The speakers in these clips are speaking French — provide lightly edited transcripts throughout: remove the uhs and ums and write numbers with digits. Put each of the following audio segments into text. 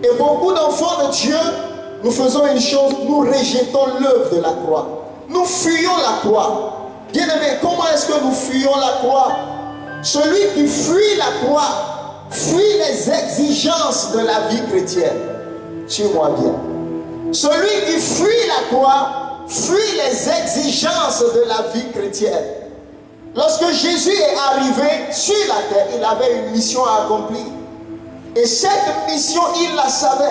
Et beaucoup d'enfants de Dieu, nous faisons une chose, nous rejetons l'œuvre de la croix. Nous fuyons la croix. Bien-aimés, comment est-ce que nous fuyons la croix? Celui qui fuit la croix, fuit les exigences de la vie chrétienne. Suis-moi bien. Celui qui fuit la croix, fuit les exigences de la vie chrétienne. Lorsque Jésus est arrivé sur la terre, il avait une mission à accomplir. Et cette mission, il la savait.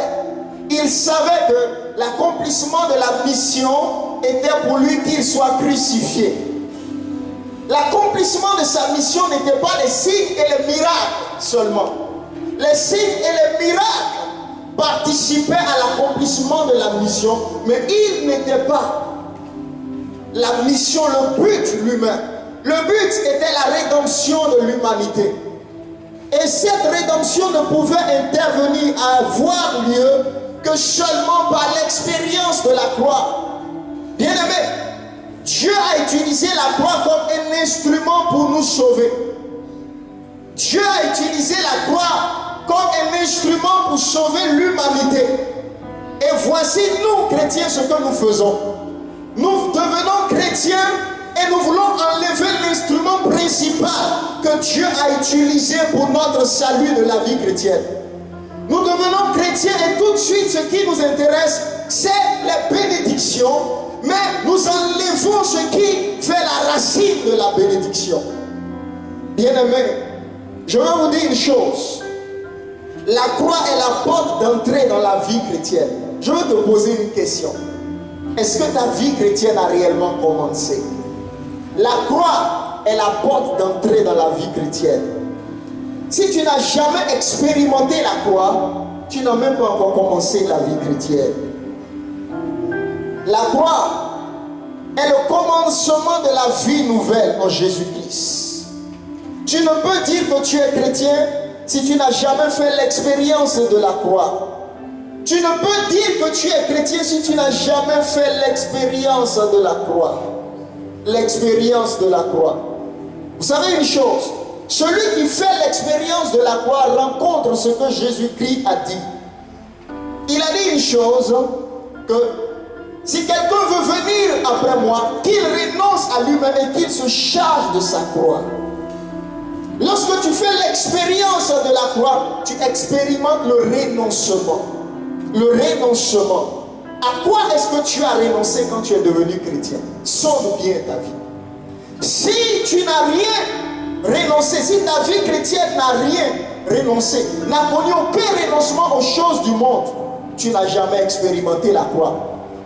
Il savait que l'accomplissement de la mission était pour lui qu'il soit crucifié. L'accomplissement de sa mission n'était pas les signes et les miracles seulement. Les signes et les miracles participaient à l'accomplissement de la mission, mais il n'était pas la mission, le but lui-même. Le but était la rédemption de l'humanité. Et cette rédemption ne pouvait intervenir, avoir lieu que seulement par l'expérience de la croix. Bien-aimé, Dieu a utilisé la croix comme un instrument pour nous sauver. Dieu a utilisé la croix comme un instrument pour sauver l'humanité. Et voici nous, chrétiens, ce que nous faisons. Nous devenons chrétiens et nous voulons enlever l'instrument principal que Dieu a utilisé pour notre salut de la vie chrétienne. Nous devenons chrétiens et tout de suite ce qui nous intéresse, c'est les bénédictions, mais nous enlevons ce qui fait la racine de la bénédiction. Bien-aimés, je vais vous dire une chose. La croix est la porte d'entrée dans la vie chrétienne. Je vais te poser une question. Est-ce que ta vie chrétienne a réellement commencé? La croix est la porte d'entrée dans la vie chrétienne. Si tu n'as jamais expérimenté la croix, tu n'as même pas encore commencé la vie chrétienne. La croix est le commencement de la vie nouvelle en Jésus-Christ. Tu ne peux dire que tu es chrétien si tu n'as jamais fait l'expérience de la croix. Tu ne peux dire que tu es chrétien si tu n'as jamais fait l'expérience de la croix. L'expérience de la croix. Vous savez une chose, celui qui fait l'expérience de la croix rencontre ce que Jésus-Christ a dit. Il a dit une chose, que si quelqu'un veut venir après moi, qu'il renonce à lui-même et qu'il se charge de sa croix. Lorsque tu fais l'expérience de la croix, tu expérimentes le renoncement. Le renoncement. À quoi est-ce que tu as renoncé quand tu es devenu chrétien? Sonde bien ta vie. Si tu n'as rien renoncé, si ta vie chrétienne n'a rien renoncé, n'a connu aucun renoncement aux choses du monde, tu n'as jamais expérimenté la croix.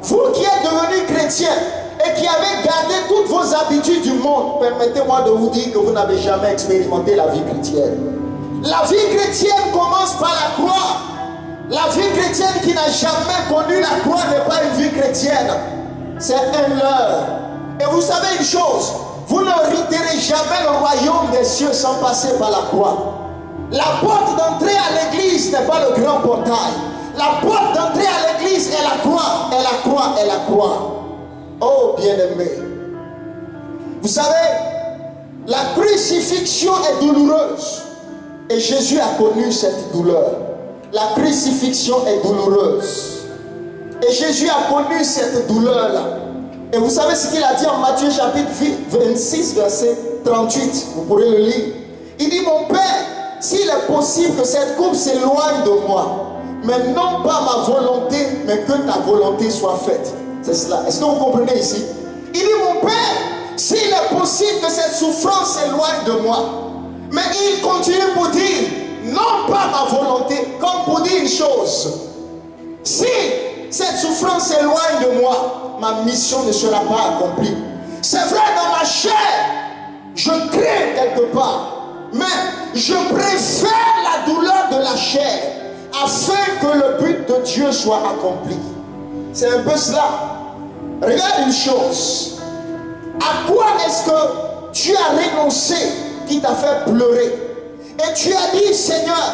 Vous qui êtes devenus chrétiens et qui avez gardé toutes vos habitudes du monde, permettez-moi de vous dire que vous n'avez jamais expérimenté la vie chrétienne. La vie chrétienne commence par la croix. La vie chrétienne qui n'a jamais connu la croix n'est pas une vie chrétienne. C'est un leurre. Et vous savez une chose, vous n'hériterez jamais le royaume des cieux sans passer par la croix. La porte d'entrée à l'église n'est pas le grand portail. La porte d'entrée à l'église est la croix, et la croix, et la croix. Oh bien-aimé, vous savez, la crucifixion est douloureuse. Et Jésus a connu cette douleur. La crucifixion est douloureuse. Et Jésus a connu cette douleur-là. Et vous savez ce qu'il a dit en Matthieu chapitre 26, verset 38. Vous pourrez le lire. Il dit, mon Père, s'il est possible que cette coupe s'éloigne de moi, mais non pas ma volonté, mais que ta volonté soit faite. C'est cela. Est-ce que vous comprenez ici? Il dit, mon Père, s'il est possible que cette souffrance s'éloigne de moi, mais il continue pour dire, non pas ma volonté, comme pour dire une chose. Si cette souffrance s'éloigne de moi, ma mission ne sera pas accomplie. C'est vrai, dans ma chair, je crains quelque part, mais je préfère la douleur de la chair afin que le but de Dieu soit accompli. C'est un peu cela. Regarde une chose. À quoi est-ce que tu as renoncé qui t'a fait pleurer? Et tu as dit, Seigneur,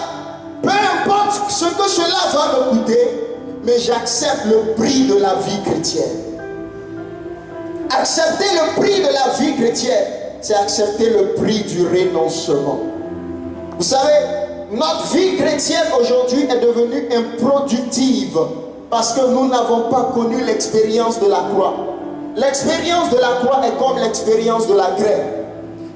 peu importe ce que cela va me coûter, mais j'accepte le prix de la vie chrétienne. Accepter le prix de la vie chrétienne, c'est accepter le prix du renoncement. Vous savez, notre vie chrétienne aujourd'hui est devenue improductive parce que nous n'avons pas connu l'expérience de la croix. L'expérience de la croix est comme l'expérience de la graine.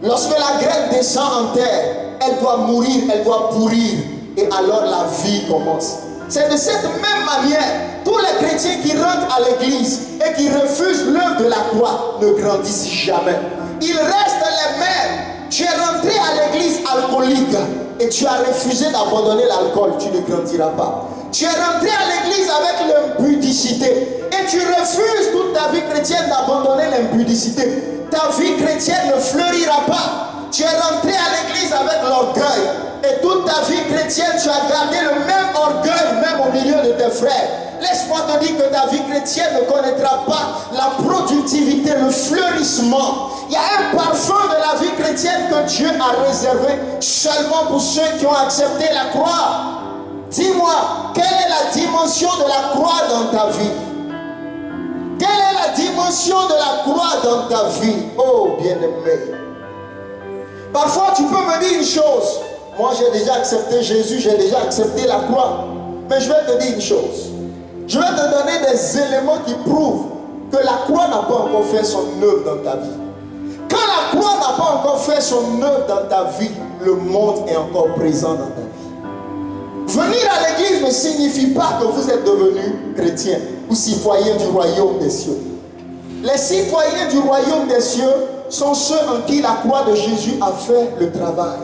Lorsque la graine descend en terre, elle doit mourir, elle doit pourrir, et alors la vie commence. C'est de cette même manière, tous les chrétiens qui rentrent à l'église et qui refusent l'œuvre de la croix ne grandissent jamais. Ils restent les mêmes. Tu es rentré à l'église alcoolique et tu as refusé d'abandonner l'alcool, tu ne grandiras pas. Tu es rentré à l'église avec l'impudicité et tu refuses toute ta vie chrétienne d'abandonner l'impudicité. Ta vie chrétienne ne fleurira pas. Tu es rentré à l'église avec l'orgueil et toute ta vie chrétienne tu as gardé le même orgueil même au milieu de tes frères. Laisse-moi te dire que ta vie chrétienne ne connaîtra pas la productivité, le fleurissement. Il y a un parfum de la vie chrétienne que Dieu a réservé seulement pour ceux qui ont accepté la croix. Dis-moi, quelle est la dimension de la croix dans ta vie? Quelle est la dimension de la croix dans ta vie? Oh bien-aimé. Parfois tu peux me dire une chose. Moi j'ai déjà accepté Jésus, j'ai déjà accepté la croix. Mais je vais te dire une chose. Je vais te donner des éléments qui prouvent que la croix n'a pas encore fait son œuvre dans ta vie. Quand la croix n'a pas encore fait son œuvre dans ta vie, le monde est encore présent dans ta vie. Venir à l'église ne signifie pas que vous êtes devenu chrétien ou citoyen du royaume des cieux. Les citoyens du royaume des cieux sont ceux en qui la croix de Jésus a fait le travail.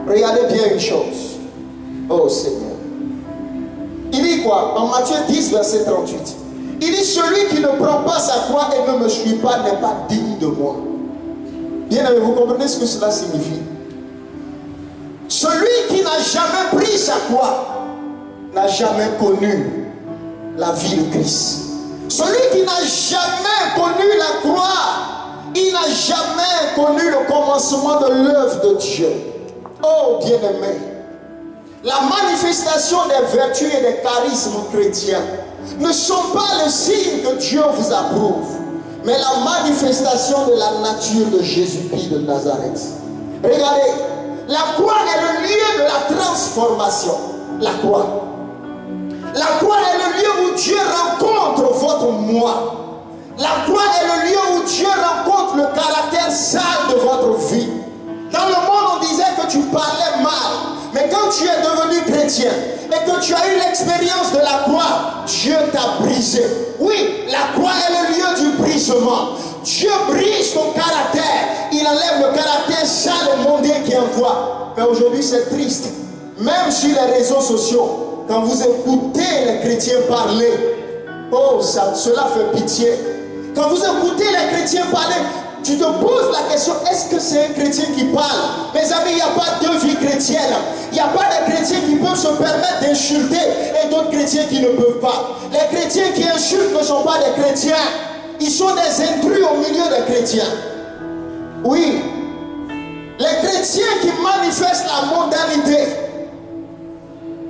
Regardez bien une chose. Oh Seigneur. Il dit quoi? En Matthieu 10, verset 38. Il dit, celui qui ne prend pas sa croix et ne me suit pas n'est pas digne de moi. Bien aimé, vous comprenez ce que cela signifie? Celui qui n'a jamais pris sa croix n'a jamais connu la vie de Christ. Celui qui n'a jamais connu la croix, il n'a jamais connu le commencement de l'œuvre de Dieu. Oh bien-aimé, la manifestation des vertus et des charismes chrétiens ne sont pas le signe que Dieu vous approuve, mais la manifestation de la nature de Jésus-Christ de Nazareth. Regardez, la croix est le lieu de la transformation. La croix. La croix est le lieu où Dieu rencontre votre moi. La croix est le lieu où Dieu rencontre le caractère sale de votre vie. Dans le monde, on disait que tu parlais mal. Mais quand tu es devenu chrétien et que tu as eu l'expérience de la croix, Dieu t'a brisé. Oui, la croix est le lieu du brisement. Dieu brise ton caractère. Il enlève le caractère sale et mondain qui est en toi. Mais aujourd'hui, c'est triste. Même sur les réseaux sociaux, quand vous écoutez les chrétiens parler, oh, cela fait pitié. Quand vous écoutez les chrétiens parler, tu te poses la question, est-ce que c'est un chrétien qui parle? Mes amis, il n'y a pas deux vies chrétiennes. Il n'y a pas de chrétiens qui peuvent se permettre d'insulter et d'autres chrétiens qui ne peuvent pas. Les chrétiens qui insultent ne sont pas des chrétiens. Ils sont des intrus au milieu des chrétiens. Oui. Les chrétiens qui manifestent la mondanité.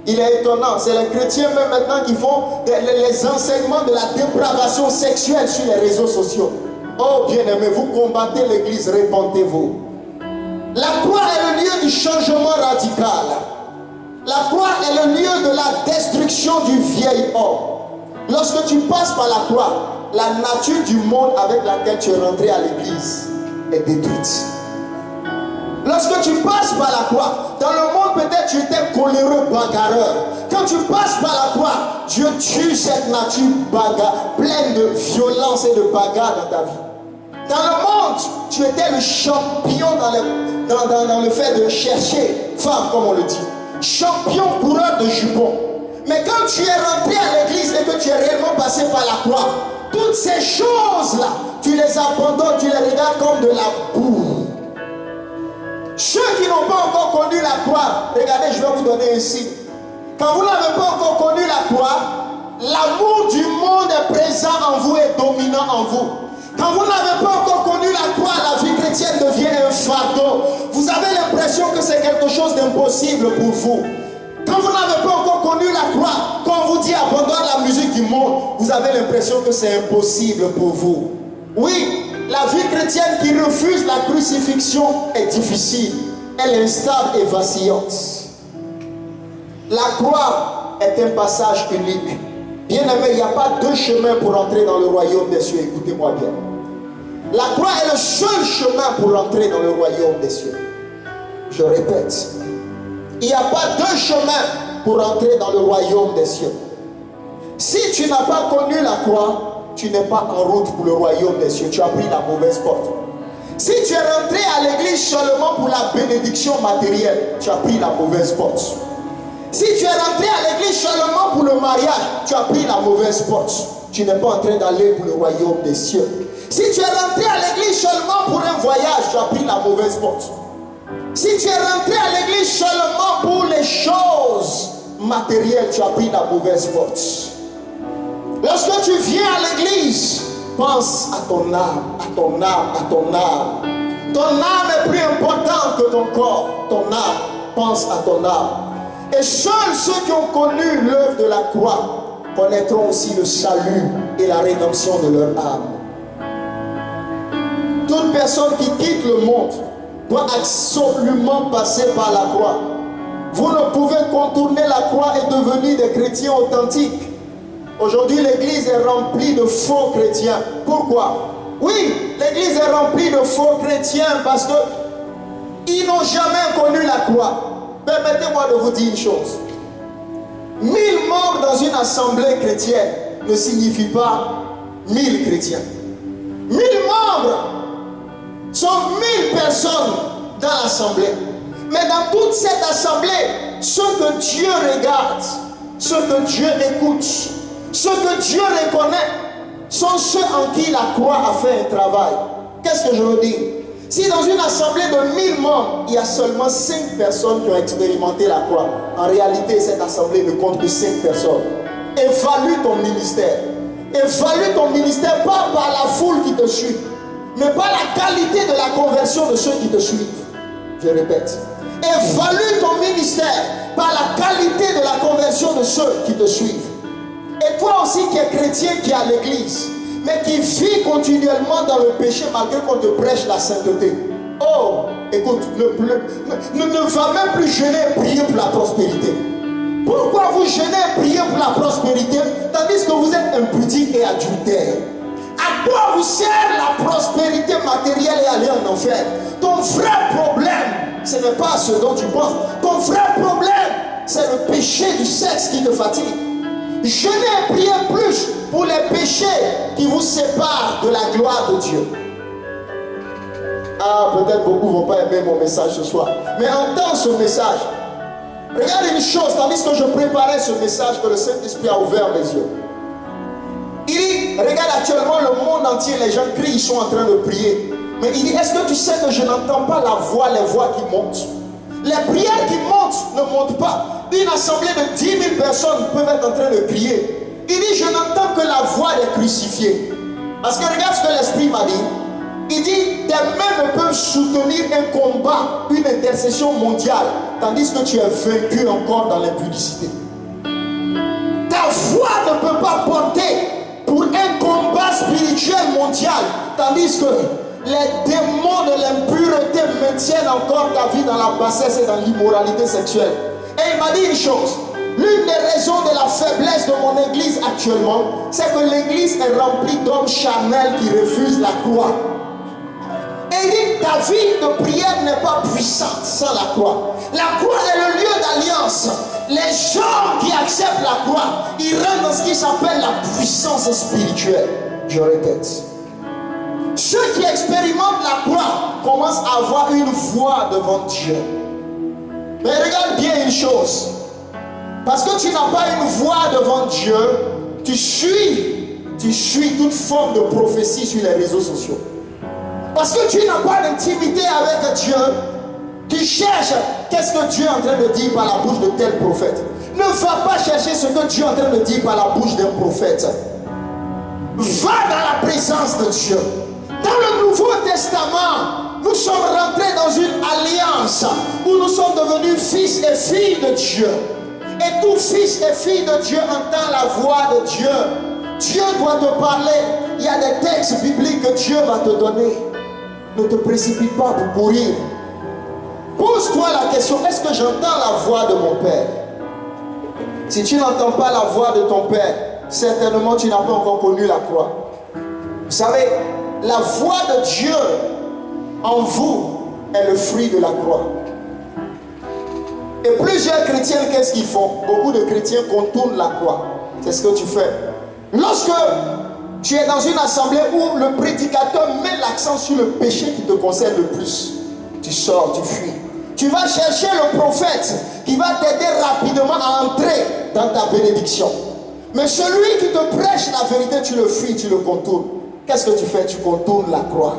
Il est étonnant, c'est les chrétiens même maintenant qui font les enseignements de la dépravation sexuelle sur les réseaux sociaux. Oh bien-aimé, vous combattez l'église, répentez-vous. La croix est le lieu du changement radical. La croix est le lieu de la destruction du vieil homme. Lorsque tu passes par la croix, la nature du monde avec laquelle tu es rentré à l'église est détruite. Lorsque tu passes par la croix, dans le monde peut-être tu étais coléreux, bagarreur. Quand tu passes par la croix, Dieu tue cette nature bagarre, pleine de violence et de bagarre dans ta vie. Dans le monde, tu étais le champion dans le fait de chercher femme, comme on le dit. Champion coureur de jupons. Mais quand tu es rentré à l'église et que tu es réellement passé par la croix, toutes ces choses-là, tu les abandonnes, tu les regardes comme de la boue. Ceux qui n'ont pas encore connu la croix, regardez, je vais vous donner un signe. Quand vous n'avez pas encore connu la croix, l'amour du monde est présent en vous et dominant en vous. Quand vous n'avez pas encore connu la croix, la vie chrétienne devient un fardeau. Vous avez l'impression que c'est quelque chose d'impossible pour vous. Quand vous n'avez pas encore connu la croix, quand on vous dit abandonne la musique du monde, vous avez l'impression que c'est impossible pour vous. Oui, la vie chrétienne qui refuse la crucifixion est difficile. elle est instable et vacillante. La croix est un passage unique. Bien aimé, il n'y a pas deux chemins pour entrer dans le royaume des cieux. Écoutez-moi bien. La croix est le seul chemin pour entrer dans le royaume des cieux. Je répète, il n'y a pas deux chemins pour entrer dans le royaume des cieux. Si tu n'as pas connu la croix, tu n'es pas en route pour le royaume des cieux. Tu as pris la mauvaise porte. Si tu es rentré à l'église seulement pour la bénédiction matérielle, tu as pris la mauvaise porte. Si tu es rentré à l'église seulement pour le mariage, tu as pris la mauvaise porte. Tu n'es pas en train d'aller pour le royaume des cieux. Si tu es rentré à l'église seulement pour un voyage, tu as pris la mauvaise porte. Si tu es rentré à l'église seulement pour les choses matérielles, tu as pris la mauvaise porte. Lorsque tu viens à l'église, pense à ton âme, à ton âme, à ton âme. Ton âme est plus importante que ton corps. Ton âme, pense à ton âme. Et seuls ceux qui ont connu l'œuvre de la croix connaîtront aussi le salut et la rédemption de leur âme. Toute personne qui quitte le monde doit absolument passer par la croix. Vous ne pouvez contourner la croix et devenir des chrétiens authentiques. Aujourd'hui, l'église est remplie de faux chrétiens. Pourquoi? Oui, l'église est remplie de faux chrétiens parce qu'ils n'ont jamais connu la croix. Permettez-moi de vous dire une chose. 1000 membres dans une assemblée chrétienne ne signifie pas 1000 chrétiens. 1000 membres sont 1000 personnes dans l'assemblée. Mais dans toute cette assemblée, ceux que Dieu regarde, ceux que Dieu écoute, ceux que Dieu reconnaît, sont ceux en qui la croix a fait un travail. Qu'est-ce que je veux dire? Si dans une assemblée de 1000 membres, il y a seulement 5 personnes qui ont expérimenté la croix, en réalité, cette assemblée ne compte que 5 personnes. Évalue ton ministère. Évalue ton ministère pas par la foule qui te suit, mais par la qualité de la conversion de ceux qui te suivent. Je répète. Évalue ton ministère par la qualité de la conversion de ceux qui te suivent. Et toi aussi qui es chrétien, qui est à l'église, mais qui vit continuellement dans le péché malgré qu'on te prêche la sainteté. Oh, écoute, ne va même plus jeûner et prier pour la prospérité. Pourquoi vous jeûnez et priez pour la prospérité tandis que vous êtes impudique et adultère? À quoi vous sert la prospérité matérielle et aller en enfer? Ton vrai problème, ce n'est pas ce dont tu penses. Ton vrai problème, c'est le péché du sexe qui te fatigue. Jeûnez et priez plus pour les péchés qui vous séparent de la gloire de Dieu. Ah, peut-être beaucoup ne vont pas aimer mon message ce soir. Mais entends ce message. Regarde une chose, tandis que je préparais ce message, que le Saint-Esprit a ouvert mes yeux. Il dit, regarde actuellement le monde entier, les gens crient, ils sont en train de prier. Mais il dit, est-ce que tu sais que je n'entends pas les voix qui montent? Les prières qui montent ne montent pas. Une assemblée de 10 000 personnes peuvent être en train de prier. Il dit, je n'entends que la voix des crucifiés. Parce que regarde ce que l'Esprit m'a dit. Il dit, tes mains ne peuvent soutenir un combat, une intercession mondiale, tandis que tu es vaincu encore dans l'impudicité. Ta voix ne peut pas porter pour un combat spirituel mondial, tandis que les démons de l'impureté maintiennent encore ta vie dans la bassesse et dans l'immoralité sexuelle. Et il m'a dit une chose. L'une des raisons de la faiblesse de mon église actuellement, c'est que l'église est remplie d'hommes charnels qui refusent la croix. Et il dit, ta vie de prière n'est pas puissante sans la croix. La croix est le lieu d'alliance. Les gens qui acceptent la croix, ils rentrent dans ce qui s'appelle la puissance spirituelle. Je répète. Ceux qui expérimentent la croix commencent à avoir une voix devant Dieu. Mais regarde bien une chose. Parce que tu n'as pas une voix devant Dieu, tu suis toute forme de prophétie sur les réseaux sociaux. Parce que tu n'as pas d'intimité avec Dieu, tu cherches qu'est-ce que Dieu est en train de dire par la bouche de tel prophète. Ne va pas chercher ce que Dieu est en train de dire par la bouche d'un prophète. Va dans la présence de Dieu. Dans le Nouveau Testament, nous sommes rentrés dans une alliance où nous sommes devenus fils et filles de Dieu. Et tout fils et fille de Dieu entend la voix de Dieu. Dieu doit te parler. Il y a des textes bibliques que Dieu va te donner. Ne te précipite pas pour courir. Pose-toi la question, est-ce que j'entends la voix de mon Père? Si tu n'entends pas la voix de ton Père, certainement tu n'as pas encore connu la croix. Vous savez, la voix de Dieu en vous est le fruit de la croix. Et plusieurs chrétiens, qu'est-ce qu'ils font? Beaucoup de chrétiens contournent la croix. C'est ce que tu fais. Lorsque tu es dans une assemblée où le prédicateur met l'accent sur le péché qui te concerne le plus, tu sors, tu fuis. Tu vas chercher le prophète qui va t'aider rapidement à entrer dans ta bénédiction. Mais celui qui te prêche la vérité, tu le fuis, tu le contournes. Qu'est-ce que tu fais? Tu contournes la croix.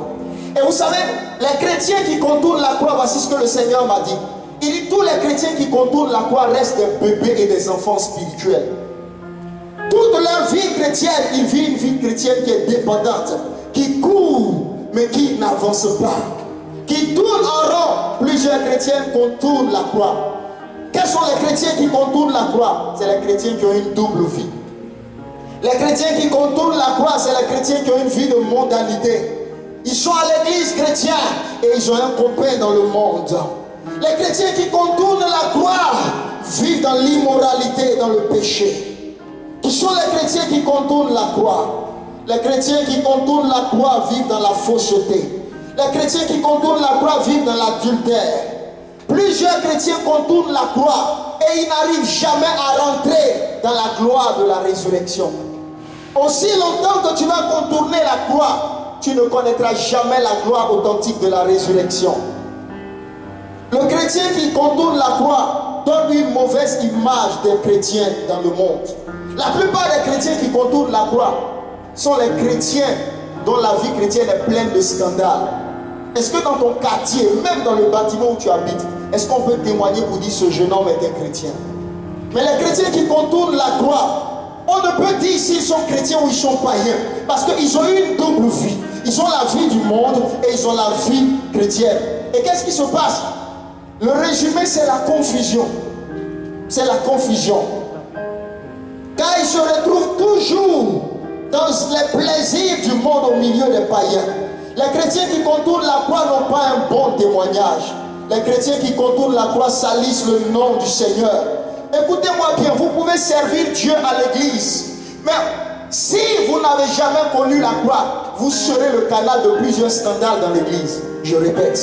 Et vous savez, les chrétiens qui contournent la croix, voici ce que le Seigneur m'a dit. Il dit, tous les chrétiens qui contournent la croix restent des bébés et des enfants spirituels. Toute leur vie chrétienne, ils vivent une vie chrétienne qui est dépendante, qui court, mais qui n'avance pas, qui tourne en rond. Plusieurs chrétiens contournent la croix. Quels sont les chrétiens qui contournent la croix? C'est les chrétiens qui ont une double vie. Les chrétiens qui contournent la croix, c'est les chrétiens qui ont une vie de mondanité. Ils sont à l'église chrétienne et ils ont un copain dans le monde. Les chrétiens qui contournent la croix vivent dans l'immoralité, dans le péché. Qui sont les chrétiens qui contournent la croix? Les chrétiens qui contournent la croix vivent dans la fausseté. Les chrétiens qui contournent la croix vivent dans l'adultère. Plusieurs chrétiens contournent la croix et ils n'arrivent jamais à rentrer dans la gloire de la résurrection. Aussi longtemps que tu vas contourner la croix, tu ne connaîtras jamais la gloire authentique de la résurrection. Le chrétien qui contourne la croix donne une mauvaise image des chrétiens dans le monde. La plupart des chrétiens qui contournent la croix sont les chrétiens dont la vie chrétienne est pleine de scandales. Est-ce que dans ton quartier, même dans le bâtiment où tu habites, est-ce qu'on peut témoigner pour dire ce jeune homme est un chrétien? Mais les chrétiens qui contournent la croix, on ne peut dire s'ils sont chrétiens ou ils sont païens, parce qu'ils ont une double vie. Ils ont la vie du monde et ils ont la vie chrétienne. Et qu'est-ce qui se passe? Le résumé, c'est la confusion. C'est la confusion. Car ils se retrouvent toujours dans les plaisirs du monde au milieu des païens. Les chrétiens qui contournent la croix n'ont pas un bon témoignage. Les chrétiens qui contournent la croix salissent le nom du Seigneur. Écoutez-moi bien, vous pouvez servir Dieu à l'église. Mais si vous n'avez jamais connu la croix, vous serez le canal de plusieurs scandales dans l'église. Je répète.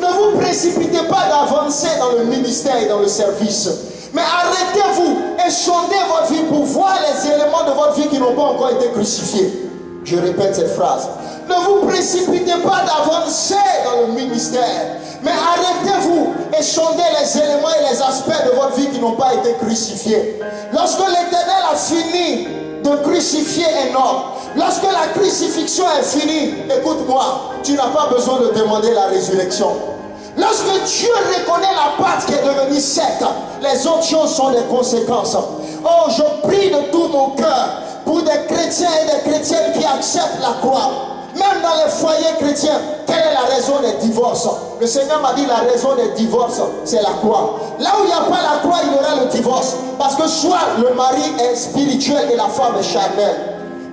Ne vous précipitez pas d'avancer dans le ministère et dans le service. Mais arrêtez-vous et sondez votre vie pour voir les éléments de votre vie qui n'ont pas encore été crucifiés. Je répète cette phrase. Ne vous précipitez pas d'avancer dans le ministère. Mais arrêtez-vous et sondez les éléments et les aspects de votre vie qui n'ont pas été crucifiés. Lorsque l'Éternel a fini de crucifier un homme, lorsque la crucifixion est finie, écoute-moi, tu n'as pas besoin de demander la résurrection. Lorsque Dieu reconnaît la pâte qui est devenue sec, les autres choses sont des conséquences. Oh, je prie de tout mon cœur pour des chrétiens et des chrétiennes qui acceptent la croix. Même dans les foyers chrétiens, quelle est la raison des divorces? Le Seigneur m'a dit la raison des divorces, c'est la croix. Là où il n'y a pas la croix, il y aura le divorce. Parce que soit le mari est spirituel et la femme est charnelle.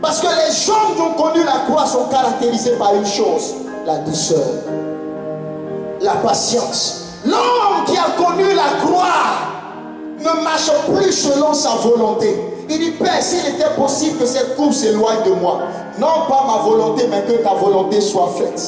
Parce que les hommes qui ont connu la croix sont caractérisés par une chose, la douceur, la patience. L'homme qui a connu la croix ne marche plus selon sa volonté. Il dit, Père, s'il était possible que cette coupe s'éloigne de moi, non pas ma volonté, mais que ta volonté soit faite.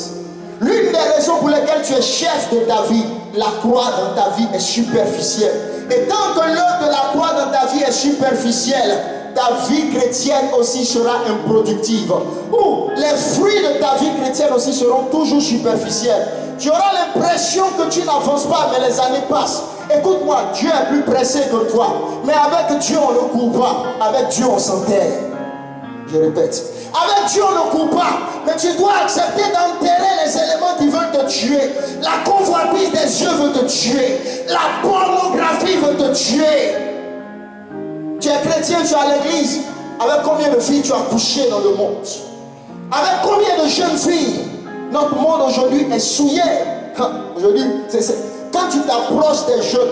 L'une des raisons pour lesquelles tu es chef de ta vie, la croix dans ta vie est superficielle. Et tant que l'œuvre de la croix dans ta vie est superficielle, ta vie chrétienne aussi sera improductive. Ou les fruits de ta vie chrétienne aussi seront toujours superficiels. Tu auras l'impression que tu n'avances pas, mais les années passent. Écoute-moi, Dieu est plus pressé que toi. Mais avec Dieu, on ne court pas. Avec Dieu, on s'enterre. Je répète. Avec Dieu, on ne court pas. Mais tu dois accepter d'enterrer les éléments qui veulent te tuer. La convoitise des yeux veut te tuer. La pornographie veut te tuer. Tu es chrétien, tu es à l'église. Avec combien de filles tu as couché dans le monde? Avec combien de jeunes filles? Notre monde aujourd'hui est souillé. Aujourd'hui, quand tu t'approches des jeunes,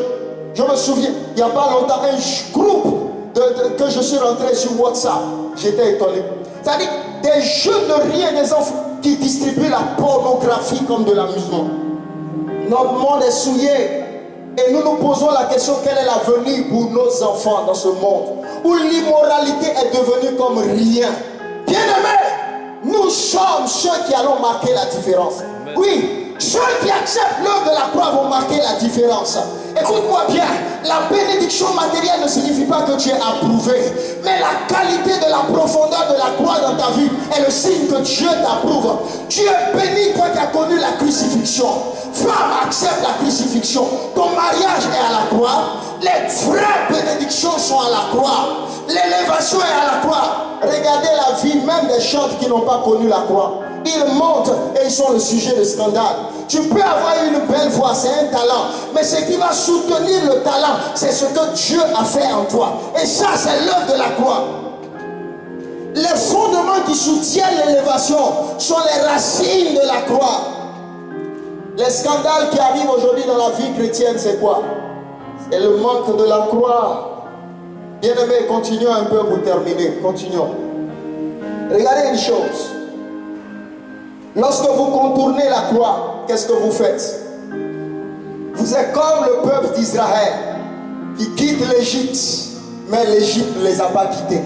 je me souviens, il n'y a pas longtemps, un groupe que je suis rentré sur WhatsApp, j'étais étonné. C'est-à-dire des jeunes de rien, des enfants qui distribuent la pornographie comme de l'amusement. Notre monde est souillé. Et nous nous posons la question, quel est l'avenir pour nos enfants dans ce monde où l'immoralité est devenue comme rien. Bien-aimés, nous sommes ceux qui allons marquer la différence. Oui, ceux qui acceptent l'œuvre de la croix vont marquer la différence. Écoute-moi bien, la bénédiction matérielle ne signifie pas que tu es approuvé, mais la qualité de la profondeur de la croix dans ta vie est le signe que Dieu t'approuve. Tu es béni, toi qui as connu la crucifixion. Femme, accepte la crucifixion. Ton mariage est à la croix. Les vraies bénédictions sont à la croix. L'élévation est à la croix. Regardez la vie même des chantres qui n'ont pas connu la croix. Ils montent et ils sont le sujet de scandale. Tu peux avoir une belle voix, c'est un talent. Mais ce qui va soutenir le talent, c'est ce que Dieu a fait en toi. Et ça, c'est l'œuvre de la croix. Les fondements qui soutiennent l'élévation sont les racines de la croix. Les scandales qui arrivent aujourd'hui dans la vie chrétienne, c'est quoi? C'est le manque de la croix. Bien-aimés, continuons un peu pour terminer. Continuons. Regardez une chose. Lorsque vous contournez la croix, qu'est-ce que vous faites? Vous êtes comme le peuple d'Israël qui quitte l'Égypte, mais l'Égypte ne les a pas quittés.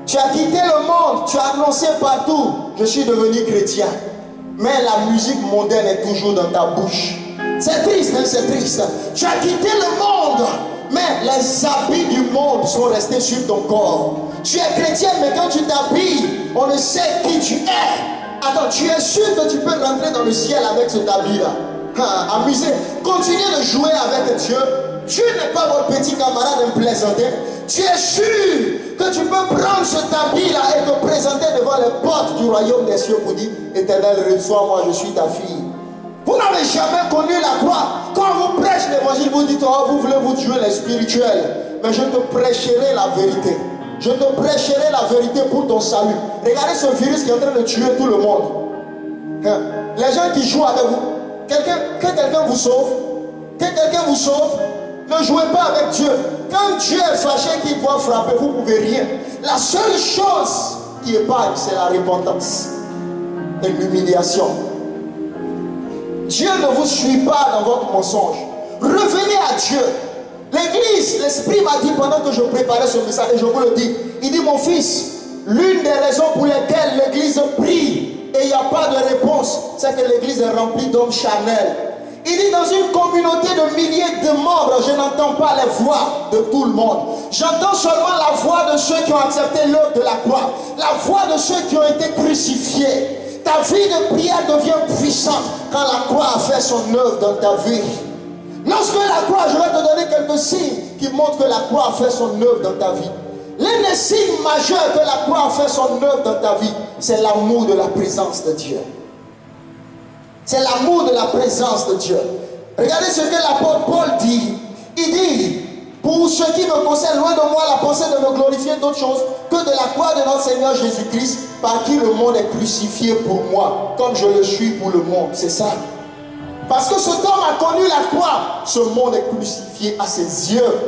Tu as quitté le monde, tu as annoncé partout, je suis devenu chrétien. Mais la musique mondaine est toujours dans ta bouche. C'est triste, hein, c'est triste. Tu as quitté le monde, mais les habits du monde sont restés sur ton corps. Tu es chrétien, mais quand tu t'habilles, on ne sait qui tu es. Attends, tu es sûr que tu peux rentrer dans le ciel avec cet habit-là? Amusez, continuez de jouer avec Dieu. Dieu n'est pas votre petit camarade un plaisantin. Tu es sûr que tu peux prendre cet habit-là et te présenter devant les portes du royaume des cieux pour dire, Éternel, reçois-moi, je suis ta fille. Vous n'avez jamais connu la croix. Quand vous prêchez l'évangile, vous dites, oh, vous voulez vous tuer les spirituels. Mais je te prêcherai la vérité. Je te prêcherai la vérité pour ton salut. Regardez ce virus qui est en train de tuer tout le monde. Les gens qui jouent avec vous, que quelqu'un vous sauve, ne jouez pas avec Dieu. Quand Dieu est fâché qu'il doit frapper, vous ne pouvez rien. La seule chose qui épargne, c'est la repentance et l'humiliation. Dieu ne vous suit pas dans votre mensonge. Revenez à Dieu. L'église, l'Esprit m'a dit pendant que je préparais ce message, et je vous le dis, il dit, mon fils, l'une des raisons pour lesquelles l'église prie et il n'y a pas de réponse, c'est que l'église est remplie d'hommes charnels. Il dit, dans une communauté de milliers de membres, je n'entends pas les voix de tout le monde. J'entends seulement la voix de ceux qui ont accepté l'œuvre de la croix, la voix de ceux qui ont été crucifiés. Ta vie de prière devient puissante quand la croix a fait son œuvre dans ta vie. Lorsque la croix, je vais te donner quelques signes qui montrent que la croix a fait son œuvre dans ta vie. L'un des signes majeurs que la croix a fait son œuvre dans ta vie, c'est l'amour de la présence de Dieu. C'est l'amour de la présence de Dieu. Regardez ce que l'apôtre Paul dit. Il dit, pour ce qui me concerne, loin de moi la pensée de me glorifier d'autre chose que de la croix de notre Seigneur Jésus-Christ, par qui le monde est crucifié pour moi, comme je le suis pour le monde. C'est ça. Parce que cet homme a connu la croix, ce monde est crucifié à ses yeux.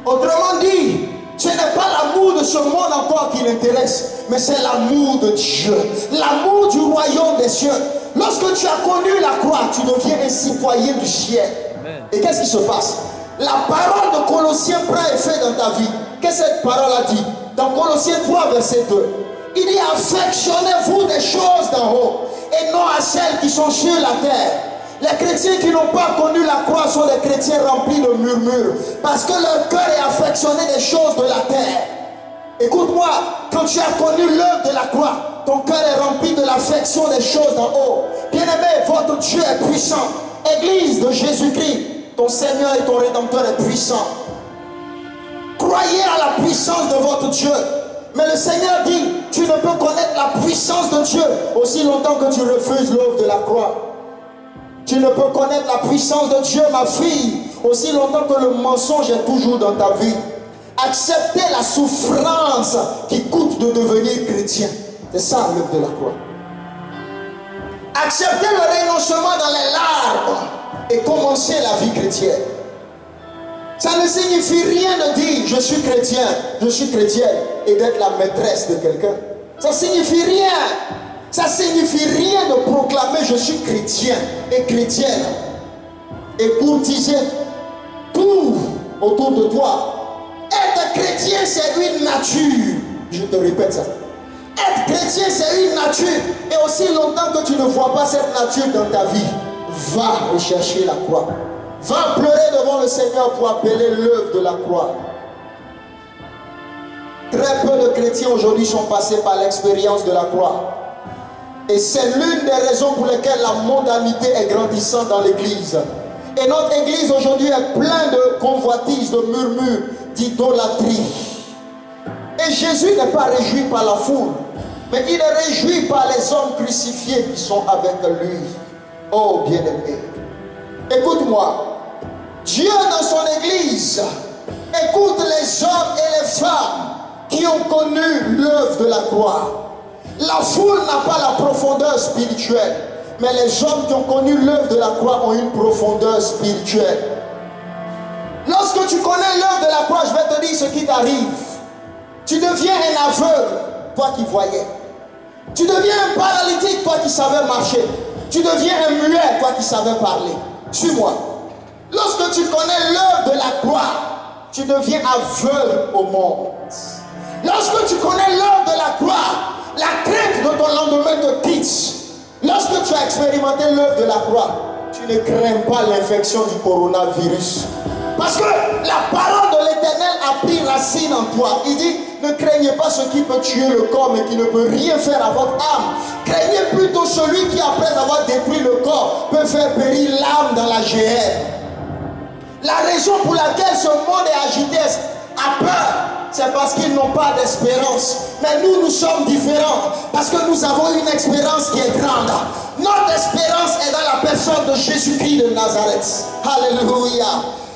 Autrement dit, ce n'est pas l'amour de ce monde encore qui l'intéresse, mais c'est l'amour de Dieu, l'amour du royaume des cieux. Lorsque tu as connu la croix, tu deviens un citoyen du ciel. Amen. Et qu'est-ce qui se passe? La parole de Colossiens prend effet dans ta vie. Qu'est-ce que cette parole a dit? Dans Colossiens 3, verset 2. Il dit, affectionnez-vous des choses d'en haut et non à celles qui sont sur la terre. Les chrétiens qui n'ont pas connu la croix sont des chrétiens remplis de murmures parce que leur cœur est affectionné des choses de la terre. Écoute-moi, quand tu as connu l'œuvre de la croix, ton cœur est rempli de l'affection des choses d'en haut. Bien-aimé, votre Dieu est puissant. Église de Jésus-Christ, ton Seigneur et ton Rédempteur est puissant. Croyez à la puissance de votre Dieu. Mais le Seigneur dit, tu ne peux connaître la puissance de Dieu aussi longtemps que tu refuses l'œuvre de la croix. Tu ne peux connaître la puissance de Dieu, ma fille, aussi longtemps que le mensonge est toujours dans ta vie. Acceptez la souffrance qui coûte de devenir chrétien. C'est ça l'œuvre de la croix. Acceptez le renoncement dans les larmes et commencez la vie chrétienne. Ça ne signifie rien de dire je suis chrétien, je suis chrétienne et d'être la maîtresse de quelqu'un. Ça ne signifie rien. Ça signifie rien de proclamer je suis chrétien et chrétienne et courtiser tout autour de toi. Être chrétien, c'est une nature. Je te répète ça. Être chrétien, c'est une nature. Et aussi longtemps que tu ne vois pas cette nature dans ta vie, va rechercher la croix. Va pleurer devant le Seigneur pour appeler l'œuvre de la croix. Très peu de chrétiens aujourd'hui sont passés par l'expérience de la croix. Et c'est l'une des raisons pour lesquelles la mondanité est grandissante dans l'église. Et notre église aujourd'hui est pleine de convoitises, de murmures, d'idolâtrie. Et Jésus n'est pas réjoui par la foule, mais il est réjoui par les hommes crucifiés qui sont avec lui. Oh bien-aimé, écoute-moi. Dieu dans son église écoute les hommes et les femmes qui ont connu l'œuvre de la croix. La foule n'a pas la profondeur spirituelle, mais les hommes qui ont connu l'œuvre de la croix ont une profondeur spirituelle. Lorsque tu connais l'œuvre de la croix, je vais te dire ce qui t'arrive. Tu deviens un aveugle, toi qui voyais. Tu deviens un paralytique, toi qui savais marcher. Tu deviens un muet, toi qui savais parler. Suis-moi. Lorsque tu connais l'œuvre de la croix, tu deviens aveugle au monde. Lorsque tu connais l'œuvre de la croix, la crainte de ton lendemain te quitte. Lorsque tu as expérimenté l'œuvre de la croix, tu ne crains pas l'infection du coronavirus. Parce que la parole de l'Éternel a pris racine en toi. Il dit, ne craignez pas ce qui peut tuer le corps, mais qui ne peut rien faire à votre âme. Craignez plutôt celui qui, après avoir détruit le corps, peut faire périr l'âme dans la géhenne. La raison pour laquelle ce monde est agité, a peur, c'est parce qu'ils n'ont pas d'espérance. Mais nous, nous sommes différents parce que nous avons une expérience qui est grande. Notre espérance est dans la personne de Jésus-Christ de Nazareth. Alléluia.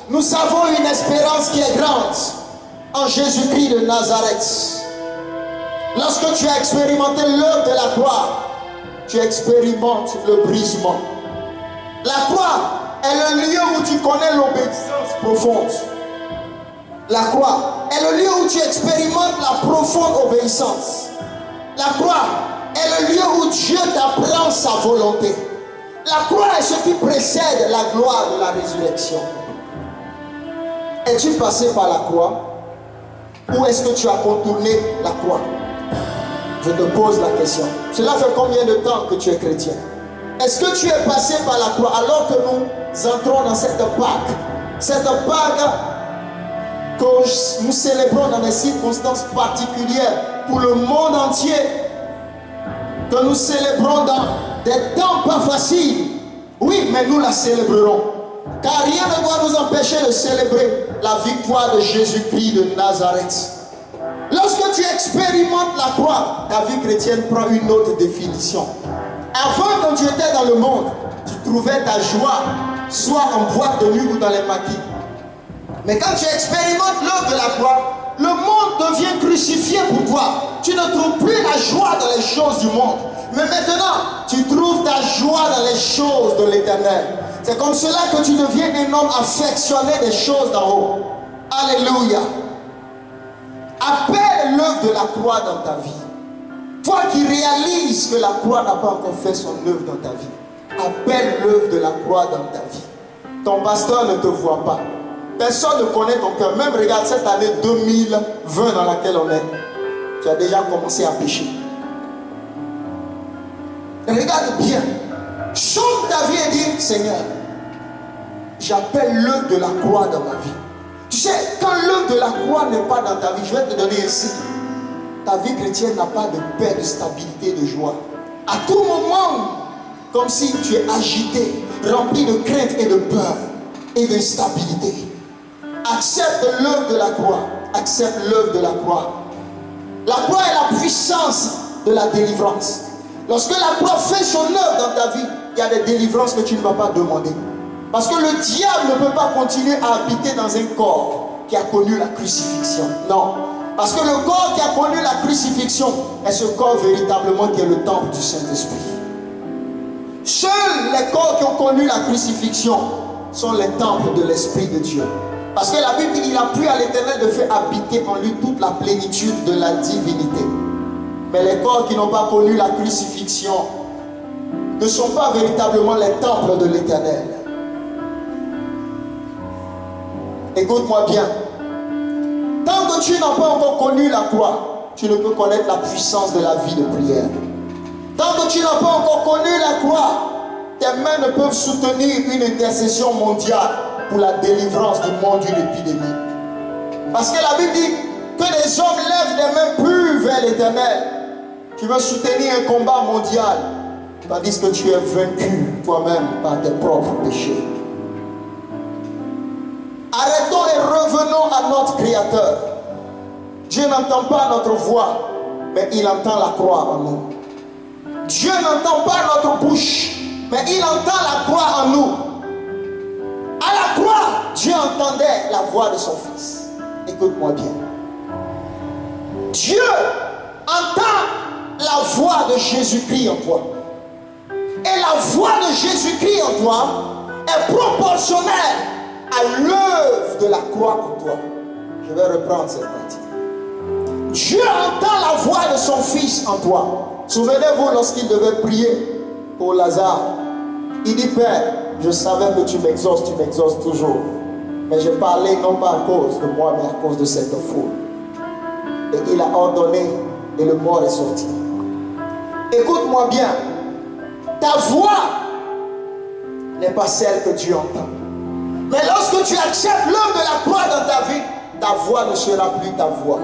Nous avons une espérance qui est grande en Jésus-Christ de Nazareth. Lorsque tu as expérimenté l'œuvre de la croix, tu expérimentes le brisement. La croix est le lieu où tu connais l'obéissance profonde. La croix est le lieu où tu expérimentes la profonde obéissance. La croix est le lieu où Dieu t'apprend sa volonté. La croix est ce qui précède la gloire de la résurrection. Es-tu passé par la croix ou est-ce que tu as contourné la croix? Je te pose la question. Cela fait combien de temps que tu es chrétien? Est-ce que tu es passé par la croix alors que nous entrons dans cette Pâque? Cette Pâque que nous célébrons dans des circonstances particulières pour le monde entier, que nous célébrons dans des temps pas faciles. Oui, mais nous la célébrerons. Car rien ne doit nous empêcher de célébrer la victoire de Jésus-Christ de Nazareth. Lorsque tu expérimentes la croix, ta vie chrétienne prend une autre définition. Avant, quand tu étais dans le monde, tu trouvais ta joie soit en boîte de nuit ou dans les maquis. Mais quand tu expérimentes l'œuvre de la croix, le monde devient crucifié pour toi. Tu ne trouves plus la joie dans les choses du monde. Mais maintenant, tu trouves ta joie dans les choses de l'Éternel. C'est comme cela que tu deviens un homme affectionné des choses d'en haut. Alléluia. Appelle l'œuvre de la croix dans ta vie. Toi qui réalises que la croix n'a pas encore fait son œuvre dans ta vie, appelle l'œuvre de la croix dans ta vie. Ton pasteur ne te voit pas. Personne ne connaît ton cœur. Même regarde cette année 2020 dans laquelle on est. Tu as déjà commencé à pécher. Regarde bien. Chante ta vie et dis, Seigneur, j'appelle l'œuvre de la croix dans ma vie. Tu sais, quand l'œuvre de la croix n'est pas dans ta vie, je vais te donner un signe. Ta vie chrétienne n'a pas de paix, de stabilité, de joie. À tout moment, comme si tu es agité, rempli de crainte et de peur et d'instabilité. Accepte l'œuvre de la croix. Accepte l'œuvre de la croix. La croix est la puissance de la délivrance. Lorsque la croix fait son œuvre dans ta vie, il y a des délivrances que tu ne vas pas demander. Parce que le diable ne peut pas continuer à habiter dans un corps qui a connu la crucifixion. Non. Parce que le corps qui a connu la crucifixion est ce corps véritablement qui est le temple du Saint-Esprit. Seuls les corps qui ont connu la crucifixion sont les temples de l'Esprit de Dieu. Parce que la Bible dit, il a plu à l'Éternel de faire habiter en lui toute la plénitude de la divinité. Mais les corps qui n'ont pas connu la crucifixion ne sont pas véritablement les temples de l'Éternel. Écoute-moi bien. Tant que tu n'as pas encore connu la croix, tu ne peux connaître la puissance de la vie de prière. Tant que tu n'as pas encore connu la croix, tes mains ne peuvent soutenir une intercession mondiale pour la délivrance du monde d'une épidémie. Parce que la Bible dit que les hommes lèvent des mains pures vers l'Éternel. Tu veux soutenir un combat mondial, tandis que tu es vaincu toi-même par tes propres péchés. Arrêtons et revenons à notre Créateur. Dieu n'entend pas notre voix, mais il entend la croix en nous. Dieu n'entend pas notre bouche, mais il entend la croix en nous. À la croix, Dieu entendait la voix de son Fils. Écoute-moi bien. Dieu entend la voix de Jésus-Christ en toi. Et la voix de Jésus-Christ en toi est proportionnelle à l'œuvre de la croix en toi. Je vais reprendre cette partie. Dieu entend la voix de son Fils en toi. Souvenez-vous lorsqu'il devait prier pour Lazare. Il dit, Père, je savais que tu m'exauces toujours. Mais je parlais non pas à cause de moi, mais à cause de cette foule. Et il a ordonné et le mort est sorti. Écoute-moi bien. Ta voix n'est pas celle que Dieu entend. Mais lorsque tu acceptes l'œuvre de la croix dans ta vie, ta voix ne sera plus ta voix.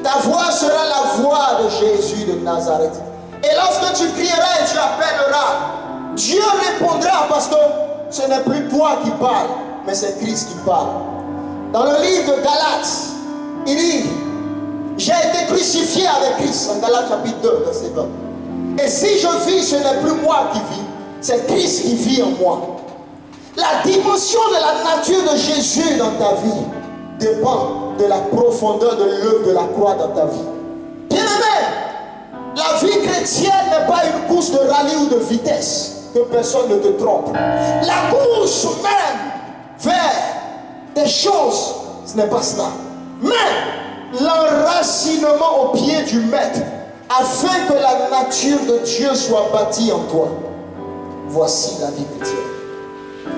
Ta voix sera la voix de Jésus de Nazareth. Et lorsque tu crieras et tu appelleras, Dieu répondra parce que ce n'est plus toi qui parles, mais c'est Christ qui parle. Dans le livre de Galates, il dit, j'ai été crucifié avec Christ, en Galates chapitre 2, verset 20. Et si je vis, ce n'est plus moi qui vis, c'est Christ qui vit en moi. La dimension de la nature de Jésus dans ta vie dépend de la profondeur de l'œuvre de la croix dans ta vie. Bien-aimé, la vie chrétienne n'est pas une course de rallye ou de vitesse, que personne ne te trompe. La course même vers des choses, ce n'est pas cela. Mais l'enracinement au pied du Maître, afin que la nature de Dieu soit bâtie en toi. Voici la vie chrétienne.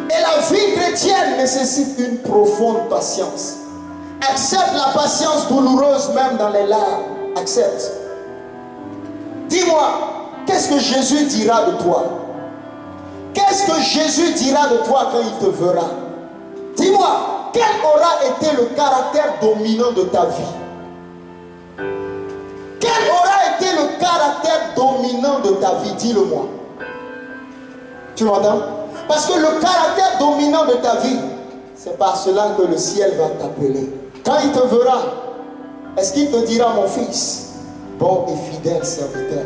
Et la vie chrétienne nécessite une profonde patience. Accepte la patience douloureuse même dans les larmes. Accepte. Dis-moi, qu'est-ce que Jésus dira de toi? Qu'est-ce que Jésus dira de toi quand il te verra? Dis-moi, quel aura été le caractère dominant de ta vie? Quel aura été le caractère dominant de ta vie? Dis-le-moi. Tu m'entends? Parce que le caractère dominant de ta vie, c'est par cela que le ciel va t'appeler. Quand il te verra, est-ce qu'il te dira, mon fils, bon et fidèle serviteur,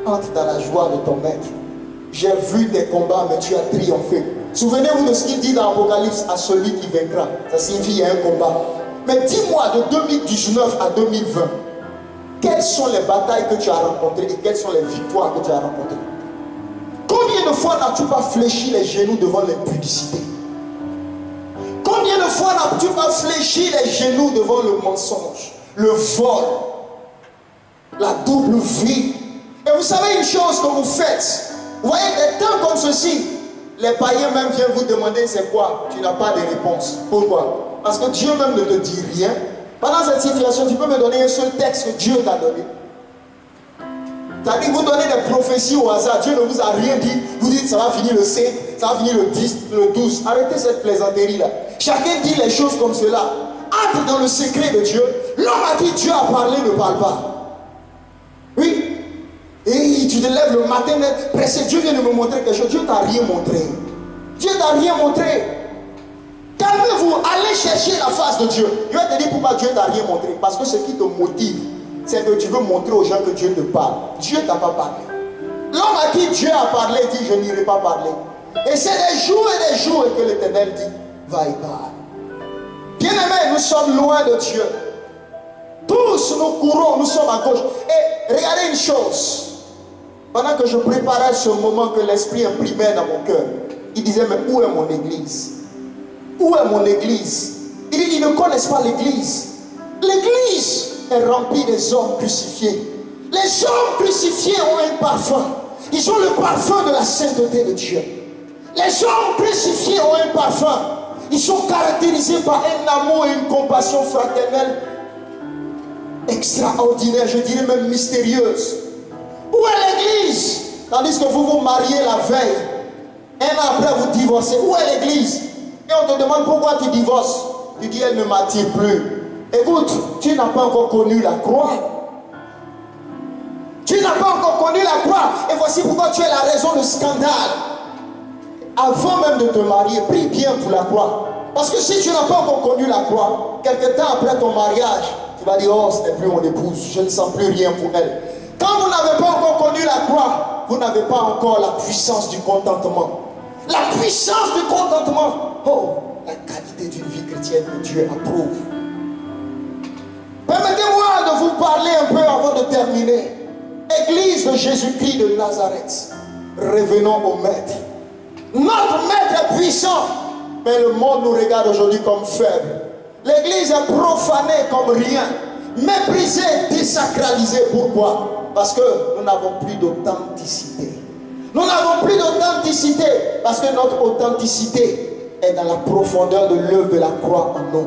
entre dans la joie de ton maître. J'ai vu tes combats, mais tu as triomphé. Souvenez-vous de ce qu'il dit dans l'Apocalypse à celui qui vaincra. Ça signifie qu'il y a un combat. Mais dis-moi, de 2019 à 2020, quelles sont les batailles que tu as rencontrées et quelles sont les victoires que tu as rencontrées? Combien de fois n'as-tu pas fléchi les genoux devant l'impudicité? Combien de fois n'as-tu pas fléchi les genoux devant le mensonge, le vol, la double vie? Et vous savez une chose que vous faites, vous voyez des temps comme ceci, les païens même viennent vous demander c'est quoi? Tu n'as pas de réponse. Pourquoi? Parce que Dieu même ne te dit rien. Pendant cette situation, tu peux me donner un seul texte que Dieu t'a donné. C'est-à-dire que vous donnez des prophéties au hasard. Dieu ne vous a rien dit. Vous dites ça va finir le 5, ça va finir le 10, le 12. Arrêtez cette plaisanterie-là. Chacun dit les choses comme cela. Entre dans le secret de Dieu. L'homme à qui Dieu a parlé ne parle pas. Oui. Et tu te lèves le matin, pressé. Dieu vient de me montrer quelque chose. Dieu ne t'a rien montré. Dieu ne t'a rien montré. Calmez-vous. Allez chercher la face de Dieu. Je vais te dire pourquoi Dieu ne t'a rien montré. Parce que ce qui te motive, c'est que tu veux montrer aux gens que Dieu te parle. Dieu ne t'a pas parlé. L'homme à qui Dieu a parlé dit je n'irai pas parler. Et c'est des jours et des jours que l'Éternel dit va y parler. Bien-aimés, nous sommes loin de Dieu. Tous nous courons, nous sommes à gauche. Et regardez une chose. Pendant que je préparais ce moment que l'Esprit imprimait dans mon cœur, il disait mais où est mon église? Où est mon église? Il dit ils ne connaissent pas l'église. L'église est remplie des hommes crucifiés. Les hommes crucifiés ont un parfum. Ils ont le parfum de la sainteté de Dieu. Les hommes crucifiés ont un parfum. Ils sont caractérisés par un amour et une compassion fraternelle extraordinaire, je dirais même mystérieuse. Où est l'église? Tandis que vous vous mariez la veille, un an après vous divorcez. Où est l'église? Et on te demande pourquoi tu divorces. Tu dis elle ne m'attire plus. Écoute, tu n'as pas encore connu la croix. Tu n'as pas encore connu la croix. Et voici pourquoi tu es la raison de scandale. Avant même de te marier, prie bien pour la croix. Parce que si tu n'as pas encore connu la croix, quelque temps après ton mariage, tu vas dire, oh, ce n'est plus mon épouse, je ne sens plus rien pour elle. Quand vous n'avez pas encore connu la croix, vous n'avez pas encore la puissance du contentement. La puissance du contentement. Oh, la qualité d'une vie chrétienne que Dieu approuve. Permettez-moi de vous parler un peu avant de terminer. Église de Jésus-Christ de Nazareth. Revenons au Maître. Notre Maître est puissant, mais le monde nous regarde aujourd'hui comme faibles. L'église est profanée comme rien, méprisée, désacralisée. Pourquoi? Parce que nous n'avons plus d'authenticité. Nous n'avons plus d'authenticité parce que notre authenticité est dans la profondeur de l'œuvre de la croix en nous.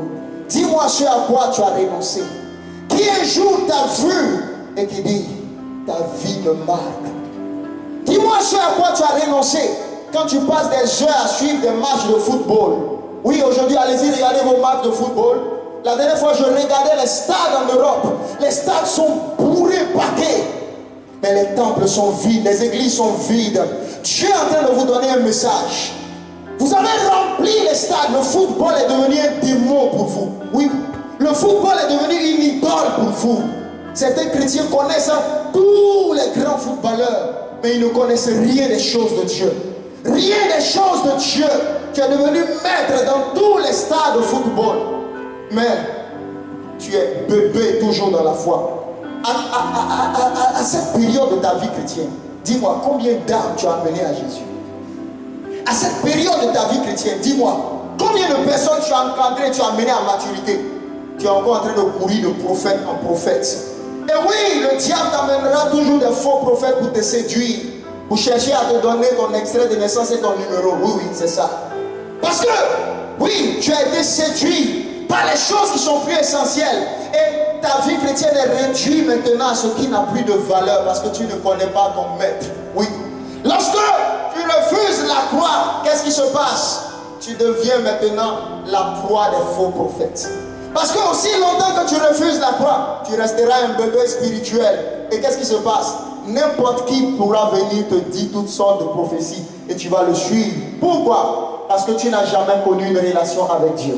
Dis-moi ce à quoi tu as renoncé. Qui un jour t'a vu et qui dit ta vie me marque. Dis-moi ce à quoi tu as renoncé. Quand tu passes des heures à suivre des matchs de football. Oui, aujourd'hui, allez-y, regardez vos matchs de football. La dernière fois, je regardais les stades en Europe. Les stades sont bourrés, paquets. Mais les temples sont vides, les églises sont vides. Dieu est en train de vous donner un message. Vous avez rempli les stades. Le football est devenu un démon pour vous. Oui, le football est devenu une idole pour vous. Certains chrétiens connaissent tous les grands footballeurs, mais ils ne connaissent rien des choses de Dieu. Rien des choses de Dieu. Tu es devenu maître dans tous les stades de football. Mais tu es bébé toujours dans la foi. À cette période de ta vie chrétienne, dis-moi combien d'âmes tu as amené à Jésus. À cette période de ta vie chrétienne, dis-moi combien de personnes tu as encadrées, tu as amené à maturité. Tu es encore en train de courir de prophète en prophète. Et oui, le diable t'amènera toujours des faux prophètes pour te séduire, pour chercher à te donner ton extrait de naissance et ton numéro. Oui, c'est ça. Parce que, oui, tu as été séduit par les choses qui sont plus essentielles. Et ta vie chrétienne est réduite maintenant à ce qui n'a plus de valeur parce que tu ne connais pas ton maître. Oui. Lorsque tu refuses la croix, qu'est-ce qui se passe? Tu deviens maintenant la proie des faux prophètes. Parce que aussi longtemps que tu refuses la croix, tu resteras un bébé spirituel. Et qu'est-ce qui se passe? N'importe qui pourra venir te dire toutes sortes de prophéties et tu vas le suivre. Pourquoi? Parce que tu n'as jamais connu une relation avec Dieu.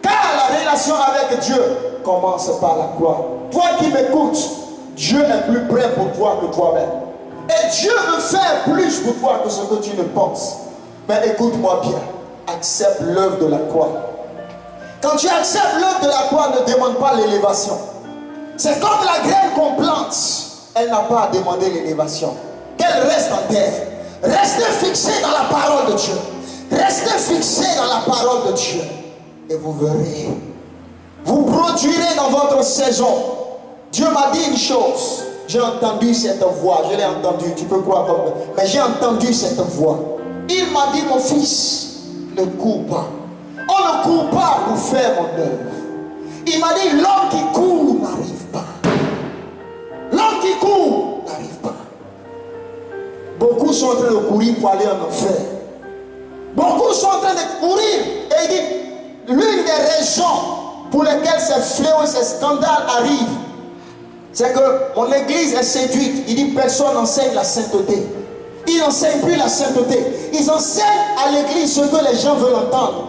Car la relation avec Dieu commence par la croix. Toi qui m'écoutes, Dieu est plus près pour toi que toi-même. Et Dieu veut faire plus pour toi que ce que tu ne penses. Mais écoute-moi bien, accepte l'œuvre de la croix. Quand tu acceptes l'œuvre de la croix, ne demande pas l'élévation. C'est comme la graine qu'on plante. Elle n'a pas à demander l'élévation. Qu'elle reste en terre. Restez fixé dans la parole de Dieu. Restez fixé dans la parole de Dieu. Et vous verrez. Vous produirez dans votre saison. Dieu m'a dit une chose. J'ai entendu cette voix. Je l'ai entendu. Tu peux croire comme moi. Mais j'ai entendu cette voix. Il m'a dit, mon fils, ne cours pas. On ne court pas pour faire mon œuvre. Il m'a dit, l'homme qui court n'arrive pas. L'homme qui court n'arrive pas. Beaucoup sont en train de courir pour aller en enfer. Beaucoup sont en train de courir. Et il dit, l'une des raisons pour lesquelles ces fléaux et ces scandales arrivent, c'est que mon église est séduite. Il dit, personne n'enseigne la sainteté. Ils n'enseignent plus la sainteté. Ils enseignent à l'église ce que les gens veulent entendre.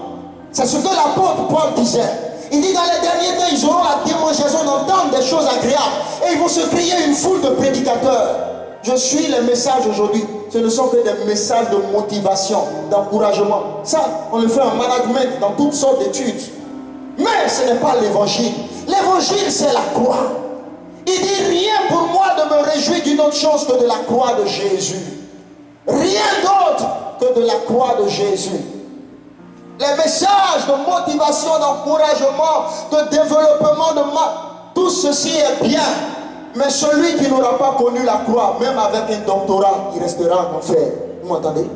C'est ce que l'apôtre Paul disait. Il dit, dans les derniers temps, ils auront la démangeaison d'entendre des choses agréables. Et ils vont se créer une foule de prédicateurs. Je suis les messages aujourd'hui. Ce ne sont que des messages de motivation, d'encouragement. Ça, on le fait en management, dans toutes sortes d'études. Mais ce n'est pas l'évangile. L'évangile, c'est la croix. Il dit, rien pour moi de me réjouir d'une autre chose que de la croix de Jésus. Rien d'autre que de la croix de Jésus. Les messages de motivation, d'encouragement, de développement, tout ceci est bien. Mais celui qui n'aura pas connu la croix, même avec un doctorat, il restera en enfer. Vous m'entendez?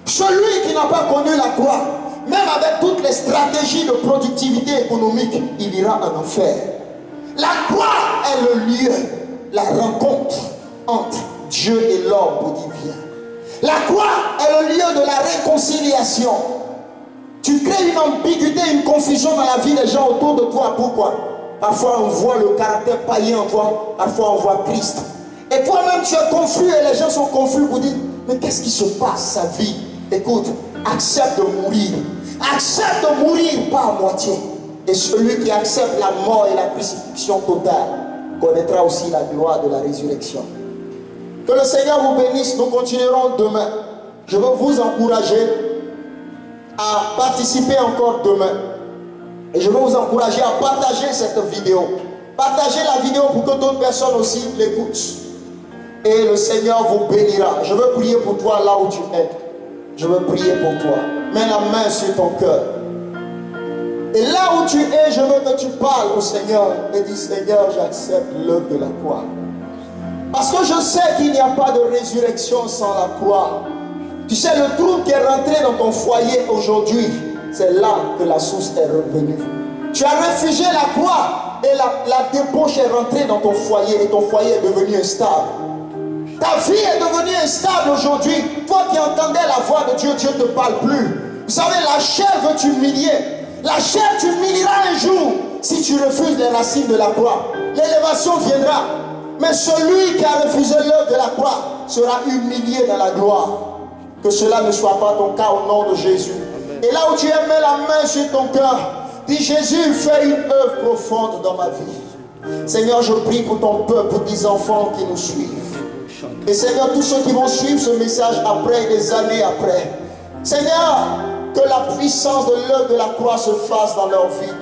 Celui qui n'a pas connu la croix, même avec toutes les stratégies de productivité économique, il ira en enfer. La croix est le lieu, la rencontre entre Dieu et l'homme pour dire viens. La croix est le lieu de la réconciliation. Tu crées une ambiguïté, une confusion dans la vie des gens autour de toi. Pourquoi? Parfois on voit le caractère païen en toi, parfois on voit Christ. Et toi-même tu es confus et les gens sont confus pour dire mais qu'est-ce qui se passe sa vie? Écoute, accepte de mourir. Accepte de mourir pas à moitié. Et celui qui accepte la mort et la crucifixion totale connaîtra aussi la gloire de la résurrection. Que le Seigneur vous bénisse. Nous continuerons demain. Je veux vous encourager à participer encore demain. Et je veux vous encourager à partager cette vidéo. Partagez la vidéo pour que d'autres personnes aussi l'écoutent. Et le Seigneur vous bénira. Je veux prier pour toi là où tu es. Je veux prier pour toi. Mets la main sur ton cœur. Et là où tu es, je veux que tu parles au Seigneur. Et dis Seigneur, j'accepte l'œuvre de la croix. Parce que je sais qu'il n'y a pas de résurrection sans la croix. Tu sais, le trouble qui est rentré dans ton foyer aujourd'hui, c'est là que la source est revenue. Tu as refusé la croix et la débauche est rentrée dans ton foyer et ton foyer est devenu instable. Ta vie est devenue instable aujourd'hui. Toi qui entendais la voix de Dieu, Dieu ne te parle plus. Vous savez, la chair veut t'humilier. La chair t'humiliera un jour si tu refuses les racines de la croix. L'élévation viendra. Mais celui qui a refusé l'œuvre de la croix sera humilié dans la gloire. Que cela ne soit pas ton cas au nom de Jésus. Et là où tu es, mets la main sur ton cœur. Dis Jésus, fais une œuvre profonde dans ma vie. Seigneur, je prie pour ton peuple, pour tes enfants qui nous suivent. Et Seigneur, tous ceux qui vont suivre ce message après, des années après. Seigneur, que la puissance de l'œuvre de la croix se fasse dans leur vie.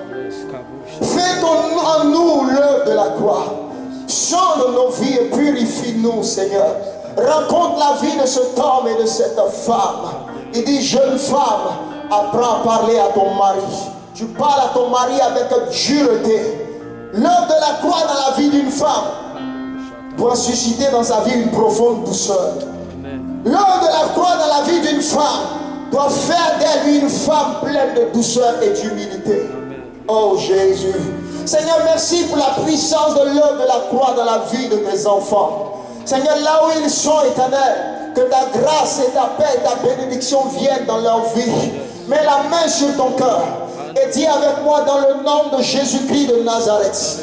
Fais en nous l'œuvre de la croix. Sonde nos vies et purifie-nous, Seigneur. Rencontre la vie de cet homme et de cette femme. Il dit, jeune femme, apprends à parler à ton mari. Tu parles à ton mari avec dureté. L'œuvre de la croix dans la vie d'une femme doit susciter dans sa vie une profonde douceur. L'œuvre de la croix dans la vie d'une femme doit faire d'elle une femme pleine de douceur et d'humilité. Oh Jésus. Seigneur, merci pour la puissance de l'œuvre de la croix dans la vie de tes enfants. Seigneur, là où ils sont, Éternel, que ta grâce et ta paix et ta bénédiction viennent dans leur vie. Mets la main sur ton cœur et dis avec moi dans le nom de Jésus-Christ de Nazareth.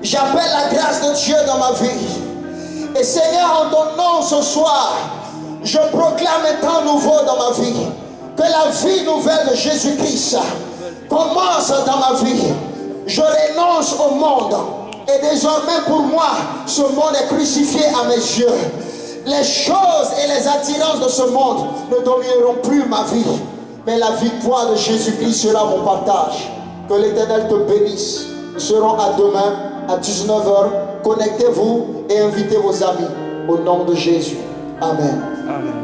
J'appelle la grâce de Dieu dans ma vie. Et Seigneur, en ton nom ce soir, je proclame un temps nouveau dans ma vie. Que la vie nouvelle de Jésus-Christ commence dans ma vie. Je renonce au monde. Et désormais pour moi, ce monde est crucifié à mes yeux. Les choses et les attirances de ce monde ne domineront plus ma vie. Mais la victoire de Jésus-Christ sera mon partage. Que l'Éternel te bénisse. Nous serons à demain à 19h. Connectez-vous et invitez vos amis. Au nom de Jésus. Amen. Amen.